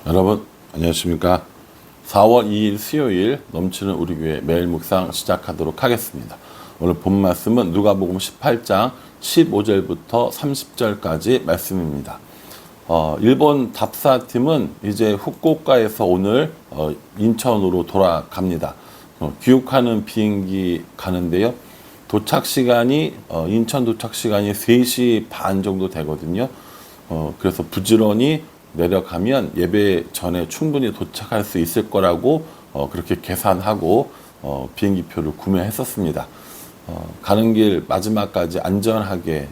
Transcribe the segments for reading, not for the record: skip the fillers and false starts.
여러분 안녕하십니까. 4월 2일 수요일 넘치는 우리 교회 매일 묵상 시작하도록 하겠습니다. 오늘 본 말씀은 누가복음 18장 15절부터 30절까지 말씀입니다. 일본 답사팀은 이제 후쿠오카에서 오늘 인천으로 돌아갑니다. 귀국하는 비행기 가는데요. 도착 시간이 인천 도착 시간이 3시 반 정도 되거든요. 그래서 부지런히 내려가면 예배 전에 충분히 도착할 수 있을 거라고 그렇게 계산하고 비행기표를 구매했었습니다. 가는 길 마지막까지 안전하게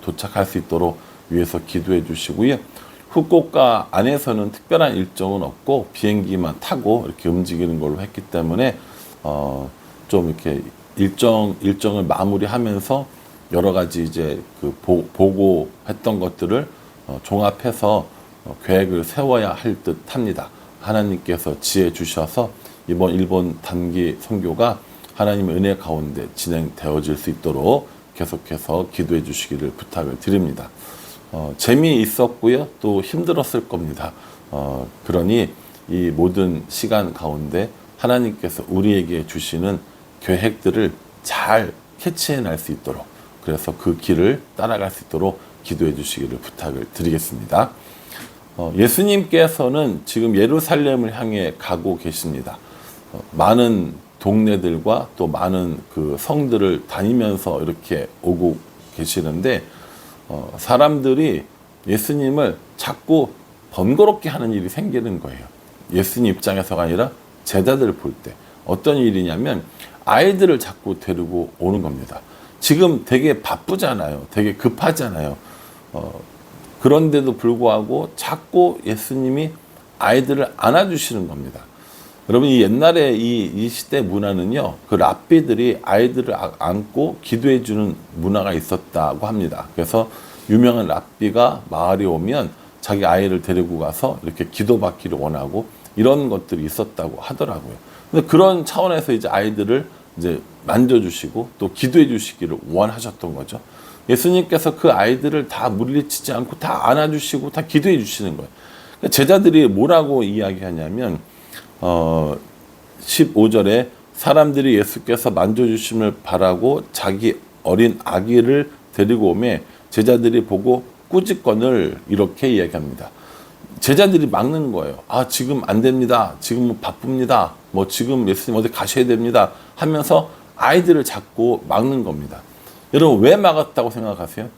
도착할 수 있도록 위해서 기도해 주시고요. 후쿠오카 안에서는 특별한 일정은 없고 비행기만 타고 이렇게 움직이는 걸로 했기 때문에 좀 이렇게 일정을 마무리하면서 여러 가지 이제 그 보고했던 것들을 종합해서 계획을 세워야 할 듯 합니다. 하나님께서 지혜 주셔서 이번 일본 단기 선교가 하나님의 은혜 가운데 진행되어질 수 있도록 계속해서 기도해 주시기를 부탁을 드립니다. 재미있었고요. 또 힘들었을 겁니다. 그러니 이 모든 시간 가운데 하나님께서 우리에게 주시는 계획들을 잘 캐치해낼 수 있도록, 그래서 그 길을 따라갈 수 있도록 기도해 주시기를 부탁을 드리겠습니다. 예수님께서는 지금 예루살렘을 향해 가고 계십니다. 많은 동네들과 또 많은 그 성들을 다니면서 이렇게 오고 계시는데 사람들이 예수님을 자꾸 번거롭게 하는 일이 생기는 거예요. 예수님 입장에서가 아니라 제자들을 볼 때 어떤 일이냐면 아이들을 자꾸 데리고 오는 겁니다. 지금 되게 바쁘잖아요. 되게 급하잖아요. 그런데도 불구하고 자꾸 예수님이 아이들을 안아주시는 겁니다. 여러분, 이 옛날에 이 시대 문화는요, 그 랍비들이 아이들을 안고 기도해주는 문화가 있었다고 합니다. 그래서 유명한 랍비가 마을에 오면 자기 아이를 데리고 가서 이렇게 기도받기를 원하고 이런 것들이 있었다고 하더라고요. 근데 그런 차원에서 이제 아이들을 이제 만져주시고 또 기도해 주시기를 원하셨던 거죠. 예수님께서 그 아이들을 다 물리치지 않고 다 안아주시고 다 기도해 주시는 거예요. 제자들이 뭐라고 이야기하냐면 15절에 사람들이 예수께서 만져주심을 바라고 자기 어린 아기를 데리고 오매 제자들이 보고 꾸짖건을 이렇게 이야기합니다. 제자들이 막는 거예요. 지금 안 됩니다. 지금 바쁩니다. 지금 예수님 어디 가셔야 됩니다. 하면서 아이들을 자꾸 막는 겁니다. 여러분, 왜 막았다고 생각하세요?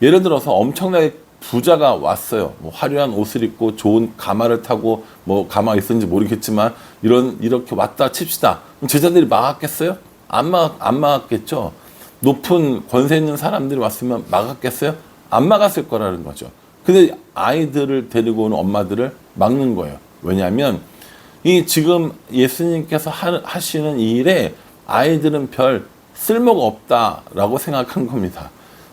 예를 들어서 엄청나게 부자가 왔어요. 화려한 옷을 입고 좋은 가마를 타고 가마 있었는지 모르겠지만 이렇게 왔다 칩시다. 그럼 제자들이 막았겠어요? 안 막았겠죠. 높은 권세 있는 사람들이 왔으면 막았겠어요? 안 막았을 거라는 거죠. 근데 아이들을 데리고 오는 엄마들을 막는 거예요. 왜냐하면 이 지금 예수님께서 하시는 이 일에 아이들은 별 쓸모가 없다라고 생각한 겁니다.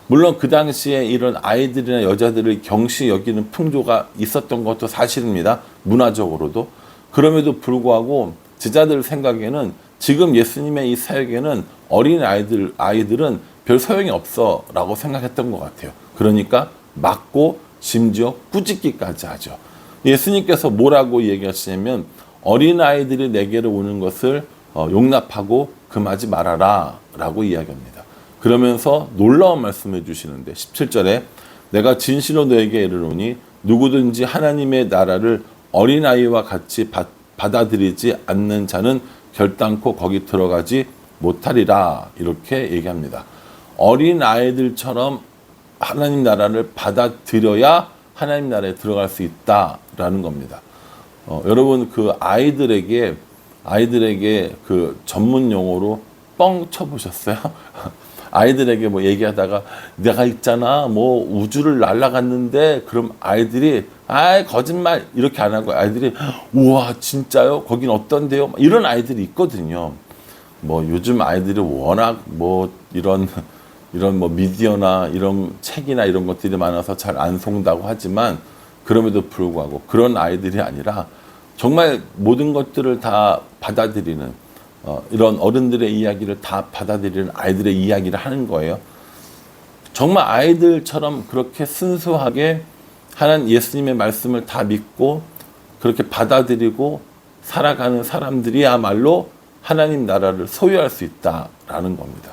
물론 그 당시에 이런 아이들이나 여자들을 경시 여기는 풍조가 있었던 것도 사실입니다. 문화적으로도. 그럼에도 불구하고 제자들 생각에는 지금 예수님의 이 사역에는 어린 아이들은 별 소용이 없어라고 생각했던 것 같아요. 그러니까 막고 심지어 꾸짖기까지 하죠. 예수님께서 뭐라고 얘기하시냐면 어린 아이들이 내게로 오는 것을 용납하고 금하지 말아라 라고 이야기합니다. 그러면서 놀라운 말씀을 주시는데 17절에 내가 진실로 너에게 이르노니 누구든지 하나님의 나라를 어린아이와 같이 받아들이지 않는 자는 결단코 거기 들어가지 못하리라 이렇게 얘기합니다. 어린아이들처럼 하나님 나라를 받아들여야 하나님 나라에 들어갈 수 있다라는 겁니다. 여러분, 그 아이들에게 그 전문 용어로 뻥 쳐보셨어요? 아이들에게 얘기하다가 내가 있잖아 우주를 날아갔는데 그럼 아이들이 거짓말 이렇게 안 하고 아이들이 우와 진짜요? 거긴 어떤데요? 이런 아이들이 있거든요. 요즘 아이들이 워낙 이런 미디어나 이런 책이나 이런 것들이 많아서 잘 안 속는다고 하지만 그럼에도 불구하고 그런 아이들이 아니라 정말 모든 것들을 다 받아들이는 이런 어른들의 이야기를 다 받아들이는 아이들의 이야기를 하는 거예요. 정말 아이들처럼 그렇게 순수하게 하나님 예수님의 말씀을 다 믿고 그렇게 받아들이고 살아가는 사람들이야말로 하나님 나라를 소유할 수 있다라는 겁니다.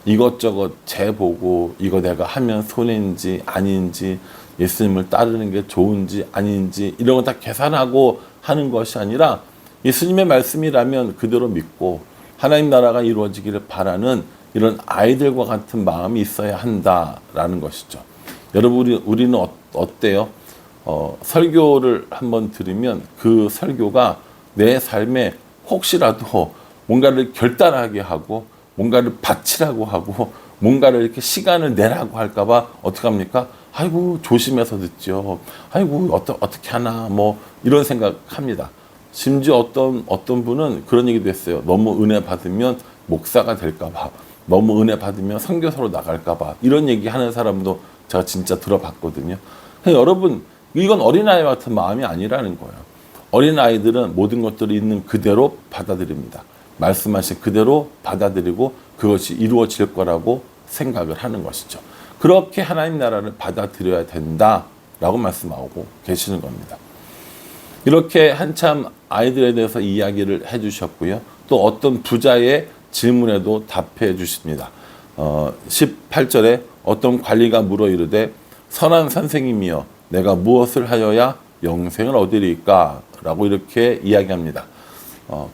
이것저것 재보고 이거 내가 하면 손해인지 아닌지, 예수님을 따르는 게 좋은지 아닌지 이런 거 다 계산하고 하는 것이 아니라 예수님의 말씀이라면 그대로 믿고 하나님 나라가 이루어지기를 바라는 이런 아이들과 같은 마음이 있어야 한다라는 것이죠. 여러분, 우리는 어때요? 설교를 한번 들으면 그 설교가 내 삶에 혹시라도 뭔가를 결단하게 하고 뭔가를 바치라고 하고 뭔가를 이렇게 시간을 내라고 할까봐 어떻게 합니까? 아이고 조심해서 듣죠. 아이고 어떻게 하나 뭐 이런 생각합니다. 심지어 어떤 분은 그런 얘기도 했어요. 너무 은혜 받으면 목사가 될까봐, 너무 은혜 받으면 선교사로 나갈까봐 이런 얘기 하는 사람도 제가 진짜 들어봤거든요. 여러분, 이건 어린아이와 같은 마음이 아니라는 거예요. 어린아이들은 모든 것들이 있는 그대로 받아들입니다. 말씀하신 그대로 받아들이고 그것이 이루어질 거라고 생각을 하는 것이죠. 그렇게 하나님 나라를 받아들여야 된다라고 말씀하고 계시는 겁니다. 이렇게 한참 아이들에 대해서 이야기를 해주셨고요. 또 어떤 부자의 질문에도 답해 주십니다. 18절에 어떤 관리가 물어 이르되 선한 선생님이여 내가 무엇을 하여야 영생을 얻으리까? 라고 이렇게 이야기합니다.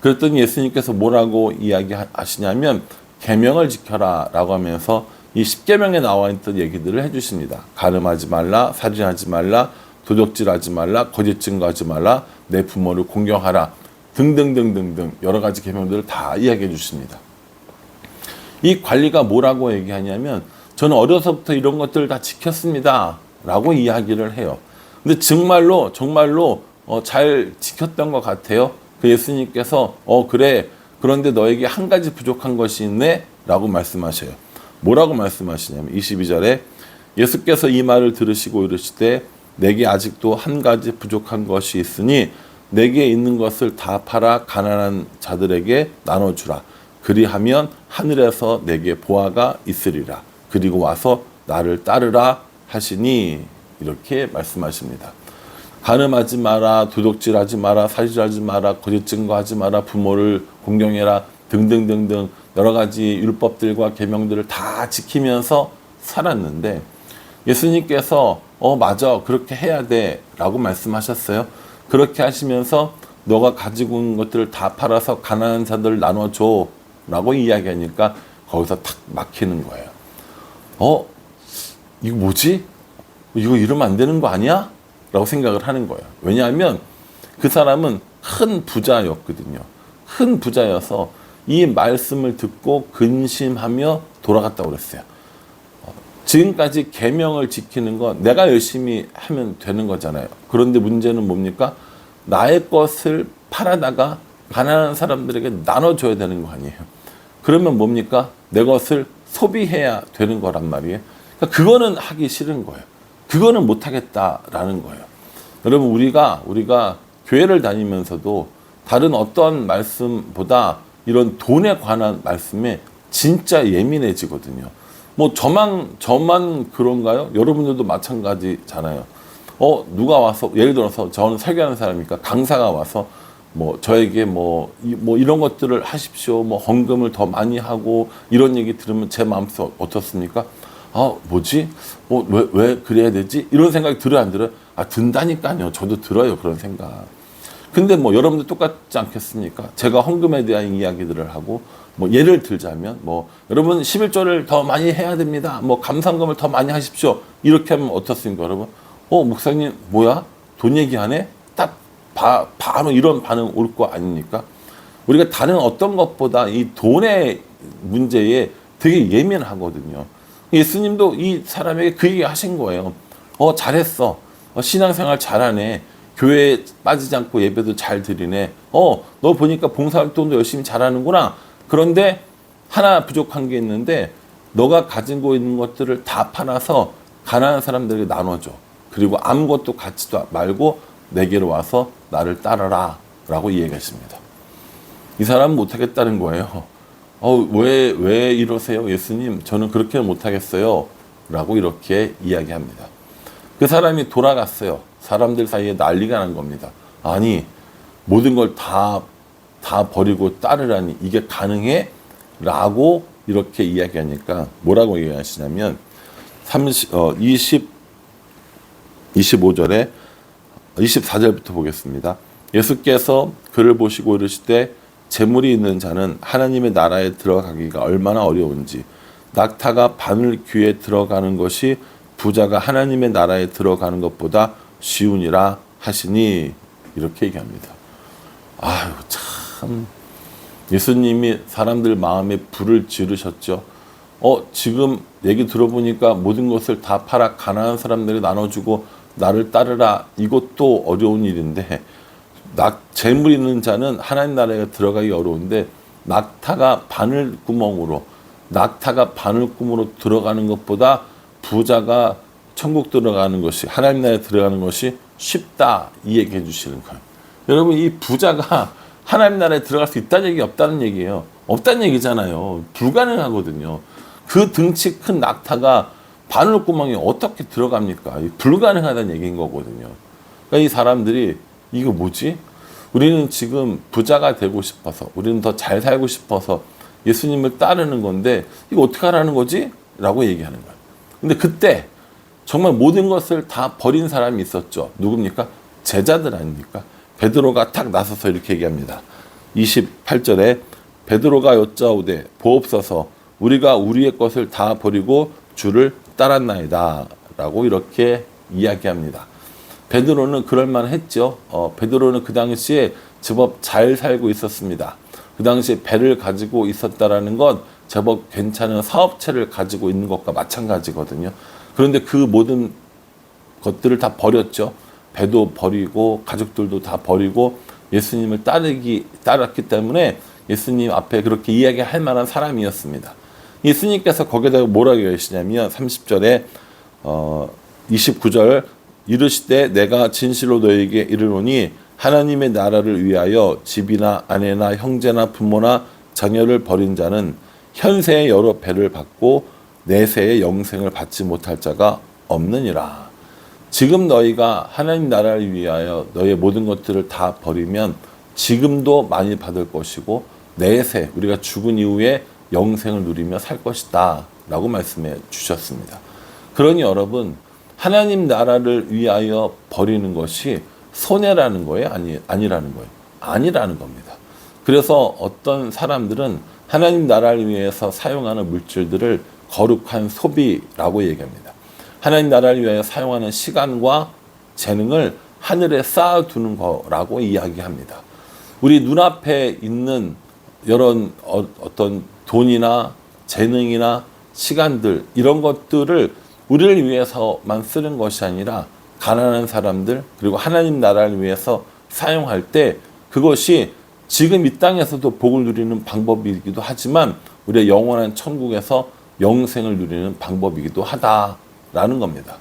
그랬더니 예수님께서 뭐라고 이야기하시냐면 계명을 지켜라 라고 하면서 이 10계명에 나와 있던 얘기들을 해주십니다. 가늠하지 말라, 살인하지 말라, 도적질하지 말라, 거짓 증거하지 말라, 내 부모를 공경하라 등등등등등 여러 가지 계명들을 다 이야기해 주십니다. 이 관리가 뭐라고 얘기하냐면 저는 어려서부터 이런 것들을 다 지켰습니다 라고 이야기를 해요. 근데 정말로 잘 지켰던 것 같아요. 그 예수님께서 그래, 그런데 너에게 한 가지 부족한 것이 있네 라고 말씀하셔요. 뭐라고 말씀하시냐면 22절에 예수께서 이 말을 들으시고 이르시되 내게 아직도 한 가지 부족한 것이 있으니 내게 있는 것을 다 팔아 가난한 자들에게 나눠주라. 그리하면 하늘에서 내게 보화가 있으리라. 그리고 와서 나를 따르라 하시니 이렇게 말씀하십니다. 간음하지 마라, 도둑질하지 마라, 살인하지 마라, 거짓 증거하지 마라, 부모를 공경해라 등등등등 여러 가지 율법들과 계명들을 다 지키면서 살았는데 예수님께서 맞아 그렇게 해야 돼 라고 말씀하셨어요. 그렇게 하시면서 너가 가지고 있는 것들을 다 팔아서 가난한 자들을 나눠줘 라고 이야기하니까 거기서 탁 막히는 거예요. 이거 뭐지? 이거 이러면 안 되는 거 아니야? 라고 생각을 하는 거예요. 왜냐하면 그 사람은 큰 부자였거든요. 큰 부자여서 이 말씀을 듣고 근심하며 돌아갔다고 그랬어요. 지금까지 계명을 지키는 건 내가 열심히 하면 되는 거잖아요. 그런데 문제는 뭡니까? 나의 것을 팔아다가 가난한 사람들에게 나눠줘야 되는 거 아니에요. 그러면 뭡니까? 내 것을 소비해야 되는 거란 말이에요. 그러니까 그거는 하기 싫은 거예요. 그거는 못하겠다라는 거예요. 여러분, 우리가 교회를 다니면서도 다른 어떤 말씀보다 이런 돈에 관한 말씀에 진짜 예민해지거든요. 뭐 저만 그런가요? 여러분들도 마찬가지잖아요. 누가 와서 예를 들어서 저는 설교하는 사람이니까 강사가 와서 뭐 저에게 뭐 이런 것들을 하십시오. 뭐 헌금을 더 많이 하고 이런 얘기 들으면 제 마음속 어떻습니까? 뭐지? 왜 그래야 되지? 이런 생각이 들어요, 안 들어요? 든다니까요. 저도 들어요, 그런 생각. 근데 뭐 여러분들 똑같지 않겠습니까? 제가 헌금에 대한 이야기들을 하고 뭐 예를 들자면 여러분 11조를 더 많이 해야 됩니다. 감상금을 더 많이 하십시오. 이렇게 하면 어떻습니까, 여러분? 목사님 뭐야? 돈 얘기하네? 딱 바로 이런 반응 올 거 아닙니까? 우리가 다른 어떤 것보다 이 돈의 문제에 되게 예민하거든요. 예수님도 이 사람에게 그 얘기 하신 거예요. 잘했어. 신앙생활 잘하네. 교회에 빠지지 않고 예배도 잘 드리네. 너 보니까 봉사활동도 열심히 잘하는구나. 그런데 하나 부족한 게 있는데 너가 가지고 있는 것들을 다 팔아서 가난한 사람들에게 나눠줘. 그리고 아무것도 갖지도 말고 내게로 와서 나를 따르라 라고 이야기했습니다. 이 사람은 못하겠다는 거예요. 왜 이러세요, 예수님? 저는 그렇게는 못하겠어요 라고 이렇게 이야기합니다. 그 사람이 돌아갔어요. 사람들 사이에 난리가 난 겁니다. 아니, 모든 걸 다 버리고 따르라니 이게 가능해? 라고 이렇게 이야기하니까 뭐라고 얘기하시냐면 25절에 24절부터 보겠습니다. 예수께서 그를 보시고 이르시되 재물이 있는 자는 하나님의 나라에 들어가기가 얼마나 어려운지 낙타가 바늘 귀에 들어가는 것이 부자가 하나님의 나라에 들어가는 것보다 쉬우니라 하시니 이렇게 얘기합니다. 아유 참 예수님이 사람들 마음에 불을 지르셨죠. 지금 얘기 들어보니까 모든 것을 다 팔아 가난한 사람들에 나눠주고 나를 따르라 이것도 어려운 일인데 재물 있는 자는 하나님 나라에 들어가기 어려운데 낙타가 바늘구멍으로 들어가는 것보다 부자가 천국 들어가는 것이 하나님 나라에 들어가는 것이 쉽다 이 얘기해 주시는 거예요. 여러분 이 부자가 하나님 나라에 들어갈 수 있다는 얘기 없다는 얘기예요. 없다는 얘기잖아요. 불가능하거든요. 그 등치 큰 낙타가 바늘구멍에 어떻게 들어갑니까? 불가능하다는 얘기인 거거든요. 그러니까 이 사람들이 이거 뭐지? 우리는 지금 부자가 되고 싶어서 우리는 더 잘 살고 싶어서 예수님을 따르는 건데 이거 어떻게 하라는 거지? 라고 얘기하는 거예요. 근데 그때 정말 모든 것을 다 버린 사람이 있었죠. 누굽니까? 제자들 아닙니까? 베드로가 탁 나서서 이렇게 얘기합니다. 28절에 베드로가 여짜오되 보옵소서 우리가 우리의 것을 다 버리고 주를 따랐나이다 라고 이렇게 이야기합니다. 베드로는 그럴만 했죠. 베드로는 그 당시에 제법 잘 살고 있었습니다. 그 당시에 배를 가지고 있었다라는 건 제법 괜찮은 사업체를 가지고 있는 것과 마찬가지거든요. 그런데 그 모든 것들을 다 버렸죠. 배도 버리고 가족들도 다 버리고 예수님을 따랐기 때문에 예수님 앞에 그렇게 이야기할 만한 사람이었습니다. 예수님께서 거기에다가 뭐라고 하시냐면 30절에 29절 이르시되 내가 진실로 너에게 이르노니 하나님의 나라를 위하여 집이나 아내나 형제나 부모나 자녀를 버린 자는 현세의 여러 배를 받고 내세의 영생을 받지 못할 자가 없느니라. 지금 너희가 하나님 나라를 위하여 너의 모든 것들을 다 버리면 지금도 많이 받을 것이고 내세 우리가 죽은 이후에 영생을 누리며 살 것이다 라고 말씀해 주셨습니다. 그러니 여러분 하나님 나라를 위하여 버리는 것이 손해라는 거예요? 아니라는 거예요? 아니라는 겁니다. 그래서 어떤 사람들은 하나님 나라를 위해서 사용하는 물질들을 거룩한 소비라고 얘기합니다. 하나님 나라를 위하여 사용하는 시간과 재능을 하늘에 쌓아두는 거라고 이야기합니다. 우리 눈앞에 있는 이런 어떤 돈이나 재능이나 시간들 이런 것들을 우리를 위해서만 쓰는 것이 아니라 가난한 사람들 그리고 하나님 나라를 위해서 사용할 때 그것이 지금 이 땅에서도 복을 누리는 방법이기도 하지만 우리의 영원한 천국에서 영생을 누리는 방법이기도 하다라는 겁니다.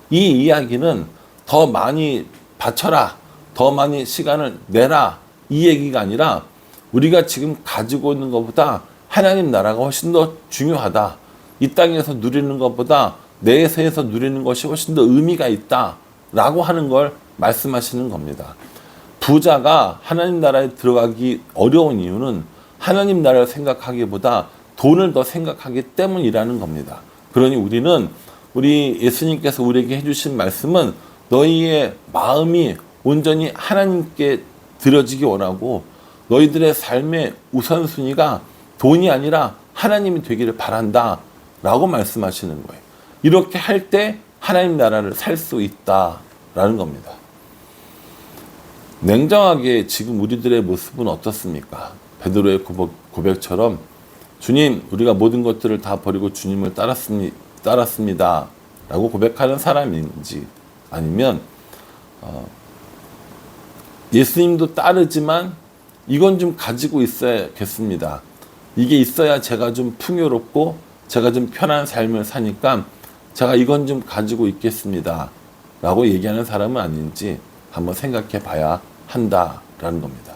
이 이야기는 더 많이 바쳐라, 더 많이 시간을 내라 이 얘기가 아니라 우리가 지금 가지고 있는 것보다 하나님 나라가 훨씬 더 중요하다. 이 땅에서 누리는 것보다 내세에서 누리는 것이 훨씬 더 의미가 있다라고 하는 걸 말씀하시는 겁니다. 부자가 하나님 나라에 들어가기 어려운 이유는 하나님 나라를 생각하기보다 돈을 더 생각하기 때문이라는 겁니다. 그러니 우리 예수님께서 우리에게 해주신 말씀은 너희의 마음이 온전히 하나님께 드려지기 원하고 너희들의 삶의 우선순위가 돈이 아니라 하나님이 되기를 바란다 라고 말씀하시는 거예요. 이렇게 할 때 하나님 나라를 살 수 있다라는 겁니다. 냉정하게 지금 우리들의 모습은 어떻습니까? 베드로의 고백처럼 주님 우리가 모든 것들을 다 버리고 주님을 따랐습니다 라고 고백하는 사람인지 아니면 예수님도 따르지만 이건 좀 가지고 있어야겠습니다. 이게 있어야 제가 좀 풍요롭고 제가 좀 편한 삶을 사니까 제가 이건 좀 가지고 있겠습니다 라고 얘기하는 사람은 아닌지 한번 생각해 봐야 한다라는 겁니다.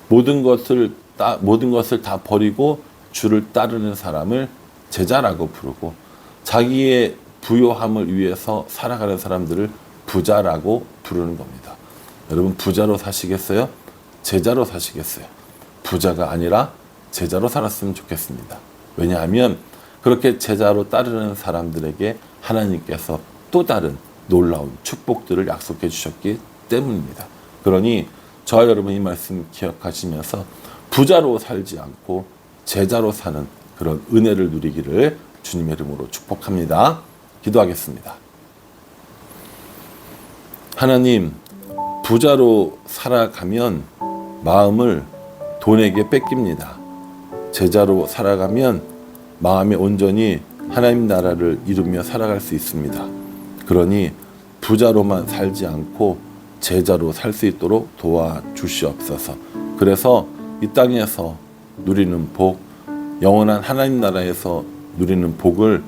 모든 것을 다 버리고 주를 따르는 사람을 제자라고 부르고 자기의 부요함을 위해서 살아가는 사람들을 부자라고 부르는 겁니다. 여러분 부자로 사시겠어요? 제자로 사시겠어요? 부자가 아니라 제자로 살았으면 좋겠습니다. 왜냐하면 그렇게 제자로 따르는 사람들에게 하나님께서 또 다른 놀라운 축복들을 약속해 주셨기 때문입니다. 그러니 저와 여러분 이 말씀 기억하시면서 부자로 살지 않고 제자로 사는 그런 은혜를 누리기를 주님의 이름으로 축복합니다. 기도하겠습니다. 하나님, 부자로 살아가면 마음을 돈에게 뺏깁니다. 제자로 살아가면 마음에 온전히 하나님 나라를 이루며 살아갈 수 있습니다. 그러니 부자로만 살지 않고 제자로 살 수 있도록 도와주시옵소서. 그래서 이 땅에서 누리는 복, 영원한 하나님 나라에서 누리는 복을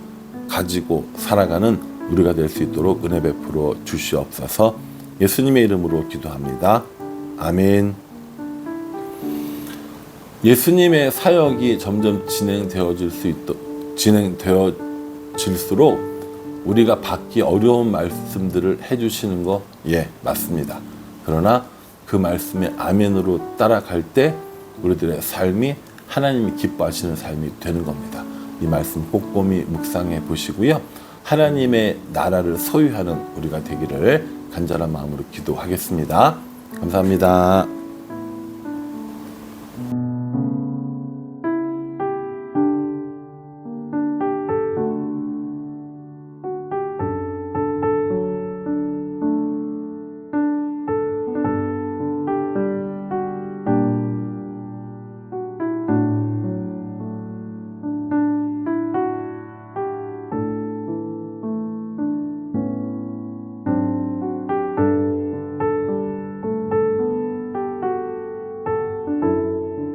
가지고 살아가는 우리가 될 수 있도록 은혜 베풀어 주시옵소서. 예수님의 이름으로 기도합니다. 아멘. 예수님의 사역이 점점 진행되어질수록 우리가 받기 어려운 말씀들을 해주시는 거, 맞습니다. 그러나 그 말씀에 아멘으로 따라갈 때 우리들의 삶이 하나님이 기뻐하시는 삶이 되는 겁니다. 이 말씀 꼼꼼히 묵상해 보시고요. 하나님의 나라를 소유하는 우리가 되기를 간절한 마음으로 기도하겠습니다. 감사합니다.